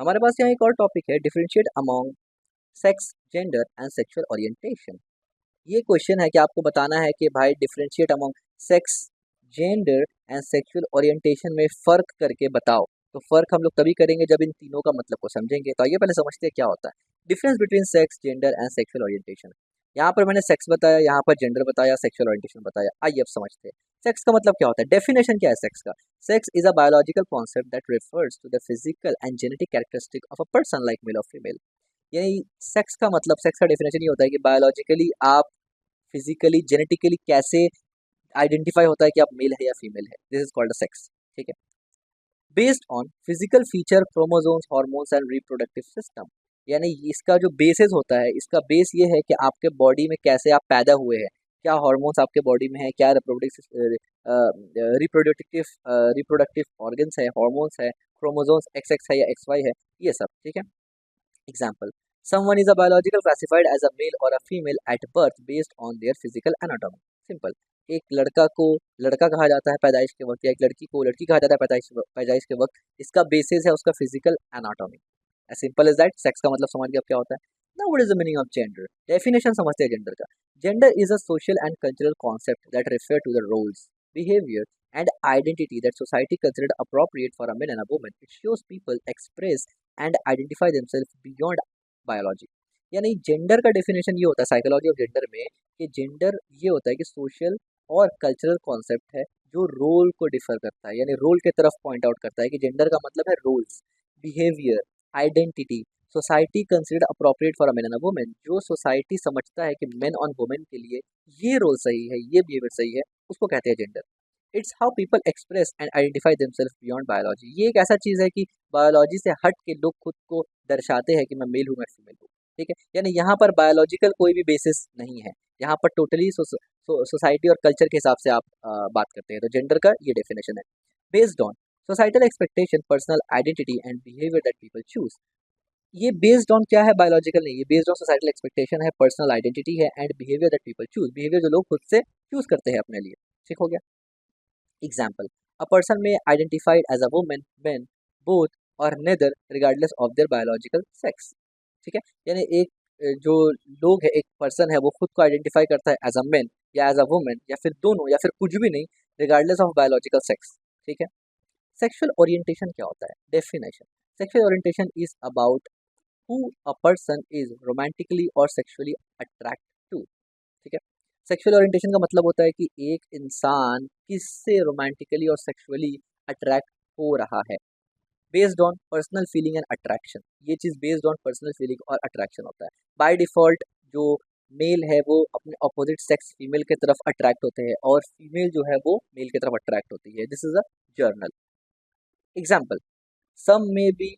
हमारे पास यहाँ एक और टॉपिक है, differentiate among sex, gender and sexual orientation. ये क्वेश्चन है कि आपको बताना है कि भाई differentiate among sex, gender and sexual orientation में फ़र्क करके बताओ। तो फ़र्क हम लोग तभी करेंगे जब इन तीनों का मतलब को समझेंगे। तो आइए पहले समझते हैं क्या होता है difference between sex, gender and sexual orientation. यहाँ पर मैंने सेक्स बताया, यहाँ पर जेंडर बताया, सेक्सुअल ओरिएंटेशन बताया। आइए अब समझते हैं सेक्स का मतलब क्या होता है। डेफिनेशन क्या है सेक्स का? Sex is a biological concept that refers to the physical and genetic characteristic of a person like male और फीमेल। यानी सेक्स का मतलब, सेक्स का डेफिनेशन ये होता है कि बायोलॉजिकली आप फिजिकली जेनेटिकली कैसे आइडेंटिफाई होता है कि आप मेल है या फीमेल है। This is called a sex. ठीक है, based on physical feature, chromosomes, hormones and reproductive system. यानी इसका जो बेसिस होता है, इसका बेस ये है कि आपके बॉडी में कैसे आप पैदा हुए हैं, क्या हार्मोन्स आपके बॉडी में है, क्या रिप्रोडक्टिव रिप्रोडक्टिव ऑर्गन्स है, हार्मोन्स है, क्रोमोसोम्स एक्स एक्स है या एक्स वाई है, ये सब। ठीक है, example, someone is a biological classified as a male or a female at birth based on their physical anatomy. Simple, एक लड़का को लड़का कहा जाता है पैदाइश के वक्त, या एक लड़की को लड़की कहा जाता है पैदाइश के वक्त। इसका बेसिस है उसका physical anatomy. As simple as that. Sex का मतलब समझ गया अब क्या होता है। Now what is the meaning of gender? Definition समझते हैं जेंडर का। Gender is a social and cultural concept that refer to the roles, behaviour and identity that society considered appropriate for a man and a woman. It shows people express and identify themselves beyond biology. यानी gender का definition ये होता है psychology of gender में, कि gender ये होता है कि सोशल और कल्चरल कॉन्सेप्ट है जो रोल को डिफर करता है, यानी रोल के तरफ पॉइंट आउट करता है कि जेंडर का मतलब है roles, behaviour, identity. Society considered appropriate for a man and a women, जो सोसाइटी समझता है कि मेन और वुमेन के लिए ये रोल सही है, ये बिहेवियर सही है, उसको कहते हैं gender. It's how people express and identify themself beyond biology. ये एक ऐसा चीज़ है कि बायोलॉजी से हट के लोग खुद को दर्शाते हैं कि मैं मेल हूँ, मैं फीमेल हूँ। ठीक है, यानी यहाँ पर बायोलॉजिकल कोई भी बेसिस नहीं है, यहाँ पर टोटली सोसाइटी और कल्चर के हिसाब से आप बात करते हैं। तो जेंडर का ये डेफिनेशन है, based on societal expectation, personal identity and behaviour that people choose. ये बेस्ड ऑन क्या है? बायोलॉजिकल नहीं, ये बेस्ड ऑन सोसाइटल एक्सपेक्टेशन है, पर्सनल आइडेंटिटी है and behaviour that people choose. Behaviour जो लोग खुद से चूज करते हैं अपने लिए। ठीक हो गया। Example, a person may identified as a woman, man, both or neither regardless of their biological sex. ठीक है, यानी एक जो लोग है, एक पर्सन है, वो खुद को आइडेंटिफाई करता है एज अ मैन या एज अ वुमेन, या फिर दोनों, या फिर कुछ भी नहीं, रिगार्डलेस ऑफ बायोलॉजिकल सेक्स। ठीक है, सेक्सुअल ओरिएंटेशन क्या होता है? Definition, sexual orientation is about who a person is romantically और सेक्सुअली अट्रैक्ट टू। ठीक है, सेक्सुअल ओरिएंटेशन का मतलब होता है कि एक इंसान किससे रोमांटिकली और सेक्सुअली अट्रैक्ट हो रहा है, based on personal feeling and attraction. ये cheese based on personal feeling और अट्रैक्शन होता है। बाय डिफ़ॉल्ट जो मेल है वो अपने अपोजिट सेक्स फीमेल की तरफ अट्रैक्ट होते हैं, और फीमेल जो है वो मेल की तरफ अट्रैक्ट होती है। This is a general example, some may be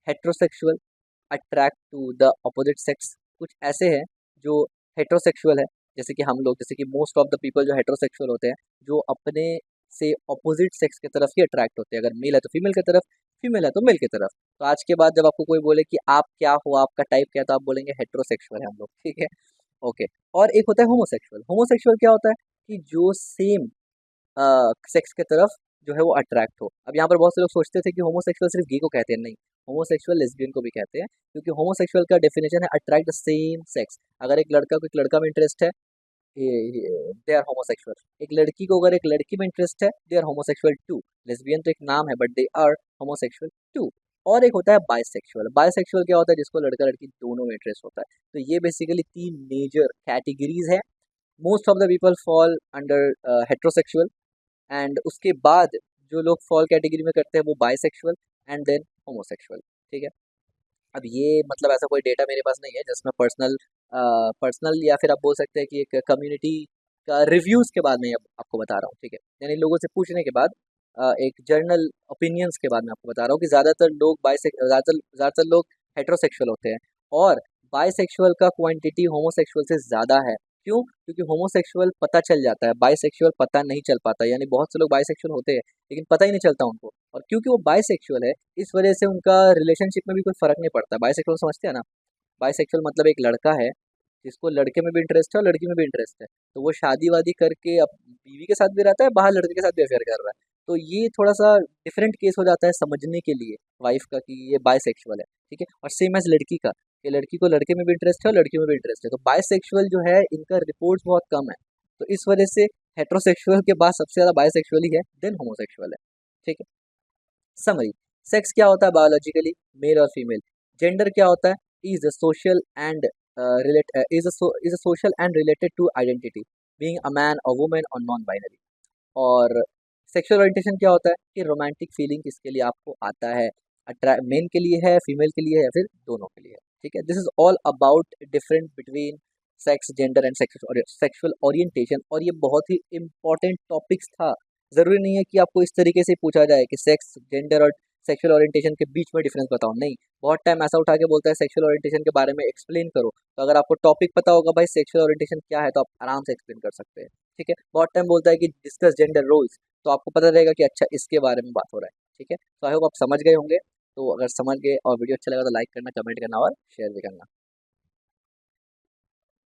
heterosexual attract to the opposite sex. कुछ ऐसे हैं जो हेट्रोसेक्सुअल है, जैसे कि हम लोग, जैसे कि मोस्ट ऑफ द पीपल जो हेट्रोसेक्सुअल होते हैं, जो अपने से अपोजिट सेक्स की तरफ ही अट्रैक्ट होते हैं। अगर मेल है तो फीमेल की तरफ, फीमेल है तो मेल की तरफ। तो आज के बाद जब आपको कोई बोले कि आप क्या हो, आपका टाइप क्या है, तो आप बोलेंगे हेट्रोसेक्सुअल है हम लोग। ठीक है, ओके। और एक होता है होमोसेक्सुअल। होमोसेक्सुअल क्या होता है कि जो सेम सेक्स की तरफ जो है वो अट्रैक्ट हो। अब यहाँ पर बहुत से लोग सोचते थे कि होमोसेक्सुअल सिर्फ गे को कहते हैं, नहीं, होमोसेक्सुअल लेस्बियन को भी कहते हैं, क्योंकि होमोसेक्सुअल का डेफिनेशन है अट्रैक्ट द सेम सेक्स। अगर एक लड़का को एक लड़का में इंटरेस्ट है, दे आर होमोसेक्सुअल। एक लड़की को अगर एक लड़की में इंटरेस्ट है, they are homosexual too. Lesbian तो एक नाम है, but they are homosexual too. और एक होता है बाइसेक्सुअल। बाइसेक्सुअल क्या होता है? जिसको लड़का लड़की दोनों में इंटरेस्ट होता है। तो ये बेसिकली तीन मेजर कैटेगरीज है। Most of the people fall under heterosexual, and उसके बाद जो लोग फॉल कैटेगरी में करते हैं वो बाइसेक्सुअल एंड देन होमोसेक्सुअल। ठीक है, अब ये मतलब ऐसा कोई डेटा मेरे पास नहीं है जिसमें पर्सनल या फिर आप बोल सकते हैं कि एक कम्युनिटी का रिव्यूज़ के बाद मैं आपको बता रहा हूँ। ठीक है, यानी लोगों से पूछने के बाद, एक जर्नल ओपिनियंस के बाद मैं आपको बता रहा हूँ कि ज़्यादातर लोग हेट्रोसेक्सुअल होते हैं, और बाइसेक्सुअल का क्वांटिटी होमोसेक्सुअल से ज़्यादा है। क्यों? क्योंकि होमोसेक्सुअल पता चल जाता है, बाइसेक्सुअल पता नहीं चल पाता। यानी बहुत से लोग बाइसेक्सुअल होते हैं लेकिन पता ही नहीं चलता उनको, और क्योंकि वो बाइसेक्सुअल है इस वजह से उनका रिलेशनशिप में भी कोई फ़र्क नहीं पड़ता। बाइसेक्सुअल समझते हैं ना? बाइसेक्सुअल मतलब एक लड़का है जिसको लड़के में भी इंटरेस्ट है और लड़की में भी इंटरेस्ट है, तो वो शादी-वादी करके अब बीवी के साथ भी रहता है, बाहर लड़के के साथ भी अफेयर कर रहा है। तो ये थोड़ा सा डिफरेंट केस हो जाता है समझने के लिए वाइफ का कि ये बायसेक्सुअल है, ठीक है। और सेम एज लड़की का, कि लड़की को लड़के में भी इंटरेस्ट है और लड़की में भी इंटरेस्ट है, तो बायसेक्सुअल जो है इनका रिपोर्ट्स बहुत कम है। तो इस वजह से हेट्रोसेक्सुअल के बाद सबसे ज़्यादा बायसेक्सुअल ही है, देन होमोसेक्सुअल है, ठीक है। समरी, सेक्स क्या होता है बायोलॉजिकली, मेल और फीमेल। जेंडर क्या होता है, is a social and is a social and related to identity, being a man और वुमेन और नॉन बाइनरी। और सेक्सुअल ओरिएंटेशन क्या होता है कि रोमांटिक फीलिंग किसके लिए आपको आता है, मेन के लिए है, फीमेल के लिए है, या फिर दोनों के लिए है, ठीक है। This is all about difference between sex, gender and sexual orientation. और ये बहुत ही इंपॉर्टेंट टॉपिक्स था। ज़रूरी नहीं है कि आपको इस तरीके से पूछा जाए कि सेक्स, जेंडर और सेक्सुअल ओरिएंटेशन के बीच में डिफरेंस बताओ, नहीं। बहुत टाइम ऐसा उठा के बोलता है सेक्सुअल ओरिएंटेशन के बारे में एक्सप्लेन करो, तो अगर आपको टॉपिक पता होगा भाई सेक्सुअल ओरिएंटेशन क्या है, तो आप आराम से एक्सप्लेन कर सकते हैं, ठीक है। बहुत टाइम बोलता है कि डिस्कस जेंडर रोल्स, तो आपको पता रहेगा कि अच्छा इसके बारे में बात हो रहा है, ठीक है। तो आई होप आप समझ गए होंगे। तो अगर समझ गए और वीडियो अच्छा लगा तो लाइक करना, कमेंट करना और शेयर भी करना।